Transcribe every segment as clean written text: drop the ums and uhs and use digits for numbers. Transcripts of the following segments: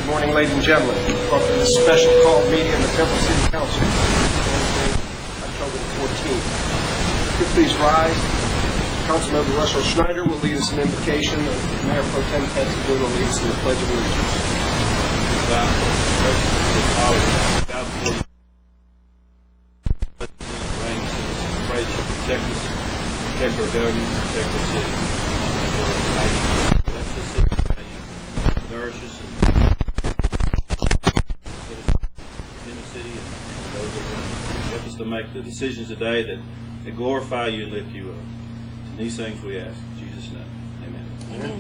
Good morning, ladies and gentlemen. Welcome to this special call meeting of the Temple City Council, Wednesday, October the 14th. If you please rise. Councilmember Russell Schneider will lead us in invocation, and Mayor Pro Tem Pettigrew will lead us in the Pledge of Allegiance. Protect our government, protect our city. Bless the city, nourish us in the city, and those that help us to make the decisions today that glorify you and lift you up. And these things we ask in Jesus' name. Amen. Amen.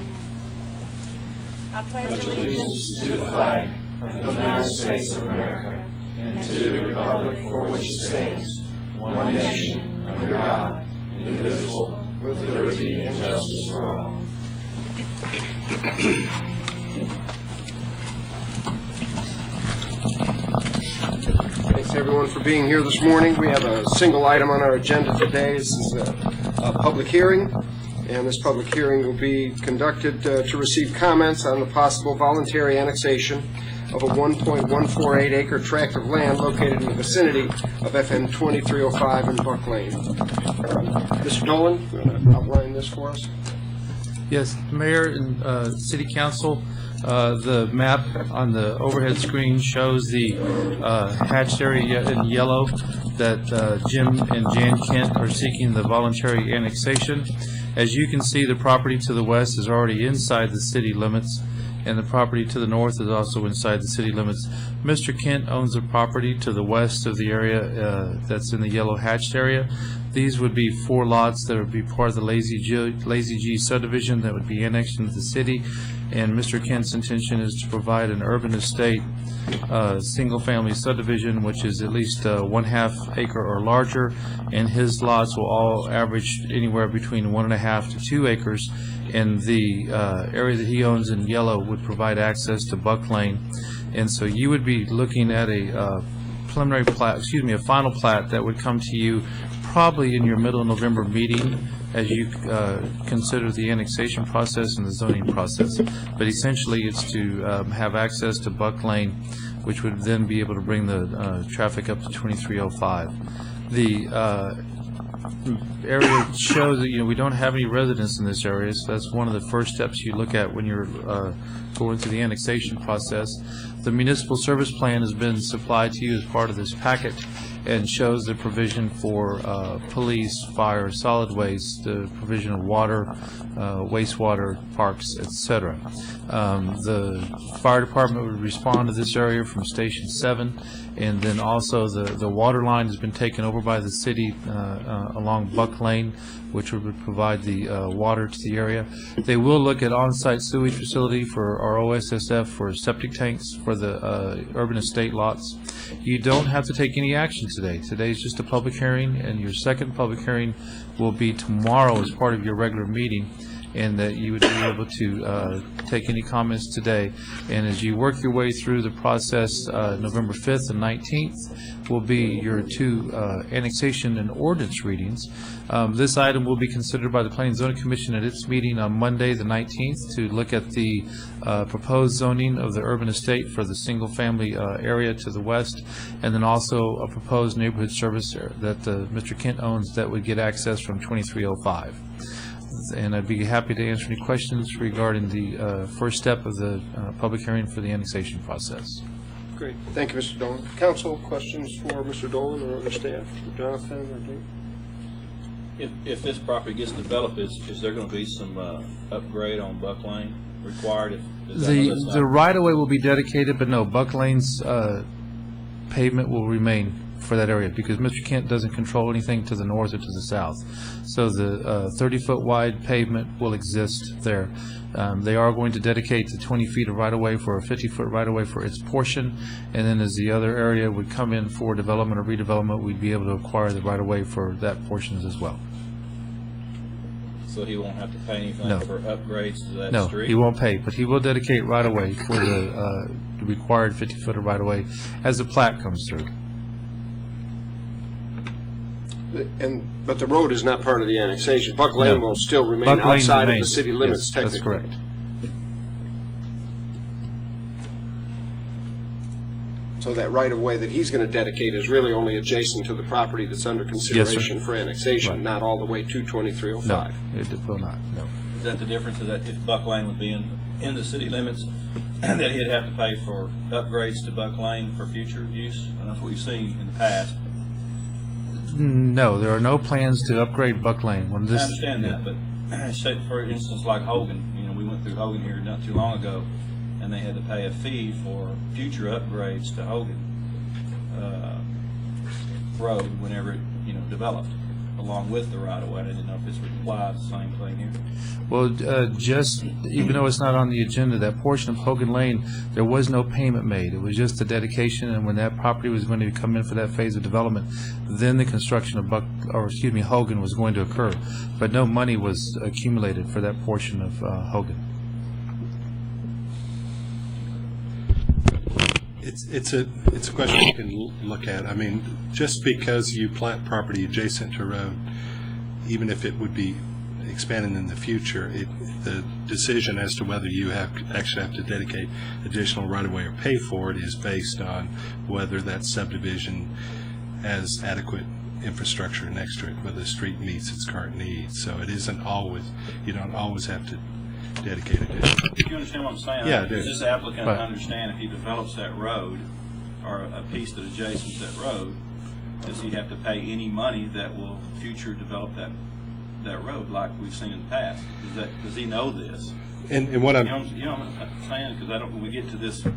I pledge allegiance to the flag of the United States of America and to the republic for which it stands, one nation, under God, indivisible, with liberty and justice for all. Thanks everyone for being here this morning. We have a single item on our agenda today. This is a public hearing, and this public hearing will be conducted to receive comments on the possible voluntary annexation of a 1.148 acre tract of land located in the vicinity of FM 2305 in Buck Lane. Mr. Dolan, you want to outline this for us? Yes, Mayor and City Council, the map on the overhead screen shows the hatched area in yellow that Jim and Jan Kent are seeking the voluntary annexation. As you can see, the property to the west is already inside the city limits, and the property to the north is also inside the city limits. Mr. Kent owns the property to the west of the area that's in the yellow hatched area. These would be 4 lots that would be part of the Lazy G subdivision that would be annexed into the city, and Mr. Kent's intention is to provide an urban estate single-family subdivision, which is at least 1/2 acre or larger, and his lots will all average anywhere between 1.5 to 2 acres, and the area that he owns in yellow would provide access to Buck Lane. And so you would be looking at a preliminary plat, a final plat that would come to you probably in your middle of November meeting as you consider the annexation process and the zoning process. But essentially it's to have access to Buck Lane, which would then be able to bring the traffic up to 2305. The area shows that we don't have any residents in this area, so that's one of the first steps you look at when you're going through the annexation process. The municipal service plan has been supplied to you as part of this packet and shows the provision for police, fire, solid waste, the provision of water, wastewater, parks, etc. The fire department would respond to this area from Station 7, and then also the water line has been taken over by the city along Buck Lane, which would provide the water to the area. They will look at on-site sewage facility for our OSSF for septic tanks for the urban estate lots. You don't have to take any action today. Today is just a public hearing, and your second public hearing will be tomorrow as part of your regular meeting, and that you would be able to take any comments today. And as you work your way through the process, November 5th and 19th will be your 2 annexation and ordinance readings. This item will be considered by the Planning and Zoning Commission at its meeting on Monday the 19th to look at the proposed zoning of the urban estate for the single family area to the west, and then also a proposed neighborhood service that Mr. Kent owns that would get access from 2305. And I'd be happy to answer any questions regarding the first step of the public hearing for the annexation process. Great. Thank you, Mr. Dolan. Council, questions for Mr. Dolan or other staff? Jonathan or Dean? If this property gets developed, is there going to be some upgrade on Buck Lane required? The right-of-way will be dedicated, but no, Buck Lane's pavement will remain for that area because Mr. Kent doesn't control anything to the north or to the south. So the 30-foot wide pavement will exist there. They are going to dedicate the 20 feet of right-of-way for a 50-foot right-of-way for its portion, and then as the other area would come in for development or redevelopment, we'd be able to acquire the right-of-way for that portion as well. So he won't have to pay anything for upgrades to that street? No, he won't pay, but he will dedicate right-of-way for the required 50-foot of right-of-way as the plat comes through. But the road is not part of the annexation. Buck Lane will still remain outside of the city limits, yes, technically. That's correct. So that right-of-way that he's going to dedicate is really only adjacent to the property that's under consideration for annexation, Right. not all the way to 2305. No, it will not, no. Is that the difference, is that if Buck Lane would be in the city limits, that he'd have to pay for upgrades to Buck Lane for future use? And that's what we've seen in the past. No, there are no plans to upgrade Buck Lane. When I this, understand that, but say, for instance, like Hogan, we went through Hogan here not too long ago, and they had to pay a fee for future upgrades to Hogan Road whenever it, developed, along with the right-of-way. I didn't know if this would apply the same thing here. Well, even though it's not on the agenda, that portion of Hogan Lane, there was no payment made. It was just a dedication, and when that property was going to come in for that phase of development, then the construction of Hogan was going to occur. But no money was accumulated for that portion of Hogan. It's a question you can look at. I mean, just because you plant property adjacent to a road, even if it would be expanded in the future, the decision as to whether you actually have to dedicate additional right-of-way or pay for it is based on whether that subdivision has adequate infrastructure next to it, whether the street meets its current needs. So it isn't always, you don't always have to dedicate additional. Do you understand what I'm saying? Yeah, I do. Does this applicant Right. understand if he develops that road, or a piece that adjacent to that road, does he have to pay any money that will future develop that road like we've seen in the past? Does he know this? And what I'm, You know what I'm saying? Because when we get to this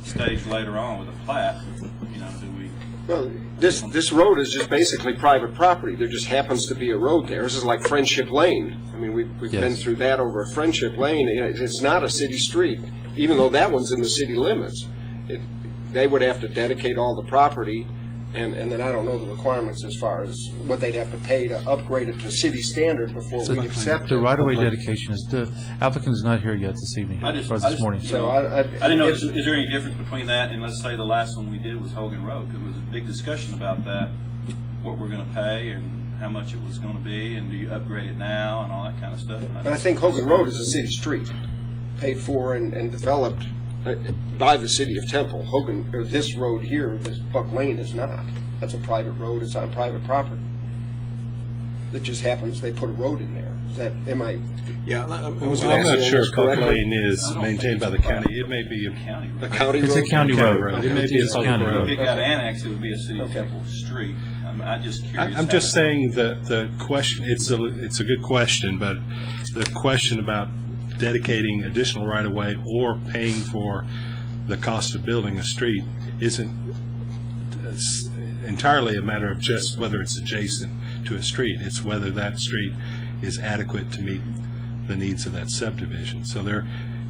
stage later on with a plat, do we? Well, this road is just basically private property. There just happens to be a road there. This is like Friendship Lane. I mean, we've been Yes. through that over at Friendship Lane. It's not a city street, even though that one's in the city limits. They would have to dedicate all the property, and then I don't know the requirements as far as what they'd have to pay to upgrade it to city standard before So we accept the it. right-of-way dedication is, the applicant is not here yet this evening, or this morning. So I didn't know, is there any difference between that and, let's say, the last one we did was Hogan Road? Because there was a big discussion about that, what we're going to pay and how much it was going to be, and do you upgrade it now and all that kind of stuff. And But I think Hogan Road is a city street, paid for and developed by the city of Temple. Hogan, or this road here, this Buck Lane, is not. That's a private road. It's on private property. It just happens they put a road in there. Is that, am I? Yeah, I'm not sure if Buck Lane is maintained by the county. It may be county road. A county road? It's a county road. road. It may be a It's a public county road. If it got annexed, it would be a city of Okay. Temple street. I'm just curious. I'm just saying that the question, it's a good question, but the question about dedicating additional right-of-way or paying for the cost of building a street isn't entirely a matter of just whether it's adjacent to a street. It's whether that street is adequate to meet the needs of that subdivision. So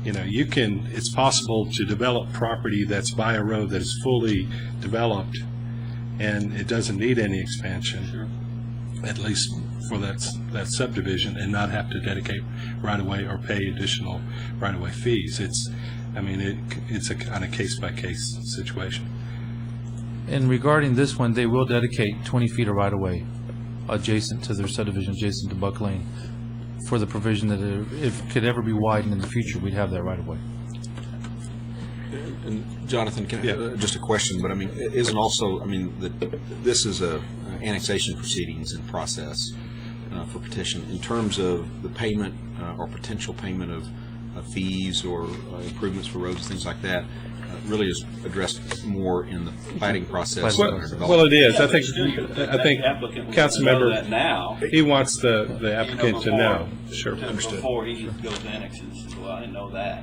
it's possible to develop property that's by a road that is fully developed and it doesn't need any expansion. Sure. At least for that subdivision, and not have to dedicate right-of-way or pay additional right-of-way fees. It's a kind of case-by-case situation. And regarding this one, they will dedicate 20 feet of right-of-way adjacent to their subdivision, adjacent to Buck Lane, for the provision that if it could ever be widened in the future, we'd have that right-of-way. And Jonathan, Yeah. just a question, but isn't also, this is a annexation proceedings in process for petition. In terms of the payment or potential payment of fees or improvements for roads, things like that, really is addressed more in the planning process. Well, than our Well, it is. Yeah, I but think, still, the applicant would know Councilmember, that now. he wants the applicant to know. Sure. Before he goes to annexes. Well, I didn't know that.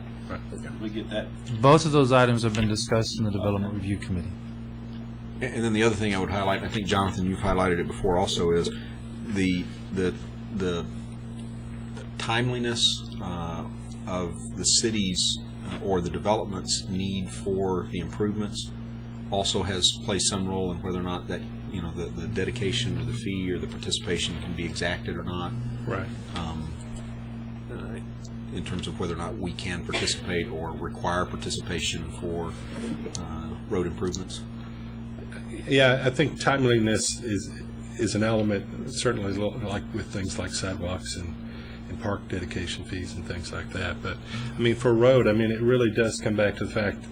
We get that. Both of those items have been discussed in the Development Review Committee. And then the other thing I would highlight, I think Jonathan, you've highlighted it before also, is the timeliness of the city's or the development's need for the improvements also has played some role in whether or not that the dedication or the fee or the participation can be exacted or not. Right. In terms of whether or not we can participate or require participation for road improvements. Yeah, I think timeliness is an element, certainly like with things like sidewalks and park dedication fees and things like that. But, for road, it really does come back to the fact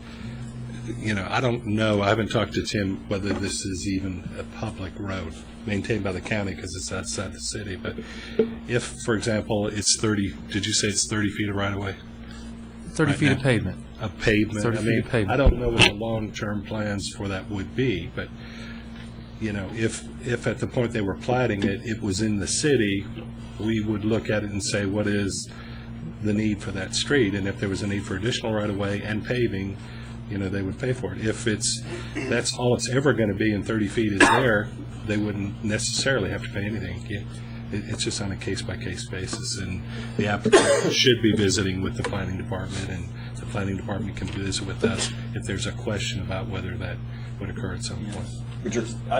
I don't know, I haven't talked to Tim whether this is even a public road maintained by the county because it's outside the city, but if, for example, it's 30, did you say it's 30 feet of right-of-way? 30 Right feet of now. pavement. Of pavement? 30 I feet of mean, pavement. I don't know what the long-term plans for that would be, but, if at the point they were platting it, it was in the city, we would look at it and say, what is the need for that street? And if there was a need for additional right-of-way and paving, they would pay for it. If that's all it's ever going to be and 30 feet is there, they wouldn't necessarily have to pay anything. It's just on a case-by-case basis, and the applicant should be visiting with the planning department, and the planning department can visit with us if there's a question about whether that would occur at some point. I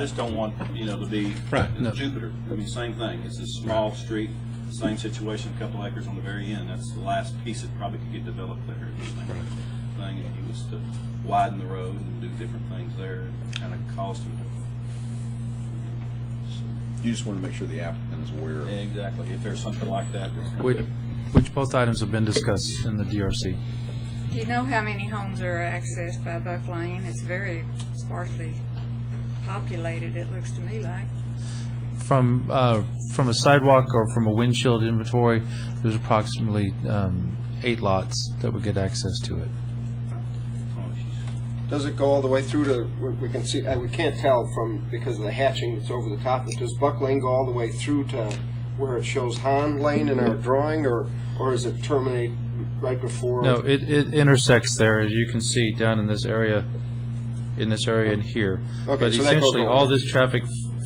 just don't want, to be Right. in Jupiter. I mean, same thing. It's a small street, same situation, a couple acres on the very end. That's the last piece that probably could get developed there. Thing, and he was to widen the road and do different things there, and kind of caused him You just want to make sure the applicant is aware. to. Exactly. If there's something like that. Which both items have been discussed in the DRC. Do you know how many homes are accessed by Buck Lane? It's very sparsely populated, it looks to me like. From a sidewalk or from a windshield inventory, there's approximately 8 lots that would get access to it. Does it go all the way through to, we can see, we can't tell because of the hatching that's over the top, but does Buck Lane go all the way through to where it shows Han Lane in our drawing, or does it terminate right before? No, it intersects there, as you can see, down in this area and here. Okay, But so that goes essentially, over. all this traffic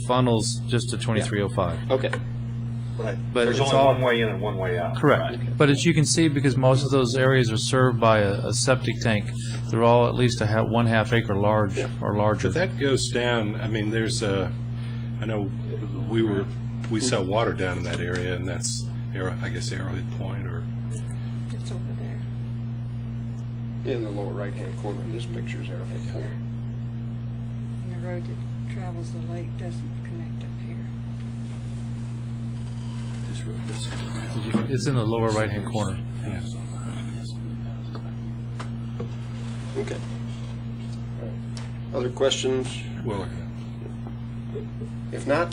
funnels just to 2305. Okay. But There's it's only all one way in and one way out. correct. But as you can see, because most of those areas are served by a septic tank, they're all at least 1/2 acre large or larger. But that goes down, I mean, I know we sell water down in that area, and that's, I guess, Arrowhead Point, or, It's over there. In the lower right-hand corner of this picture is Arrowhead Point. And the road that travels the lake doesn't connect up here. It's in the lower right-hand corner. yeah. Okay. All right. Other questions? Well, If not,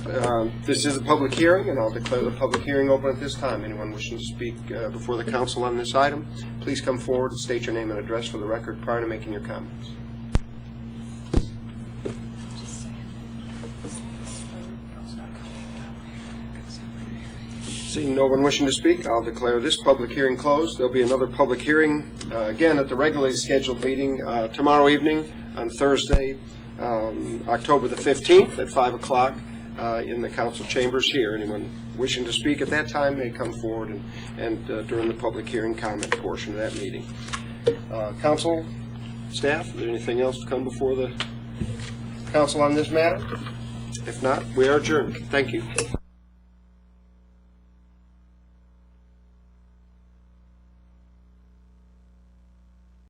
this is a public hearing, and I'll declare the public hearing open at this time. Anyone wishing to speak before the council on this item, please come forward and state your name and address for the record prior to making your comments. Seeing no one wishing to speak, I'll declare this public hearing closed. There'll be another public hearing, again, at the regularly scheduled meeting tomorrow evening on Thursday, October the 15th at 5 o'clock in the council chambers here. Anyone wishing to speak at that time may come forward and during the public hearing comment portion of that meeting. Council, staff, is there anything else to come before the council on this matter? If not, we are adjourned. Thank you.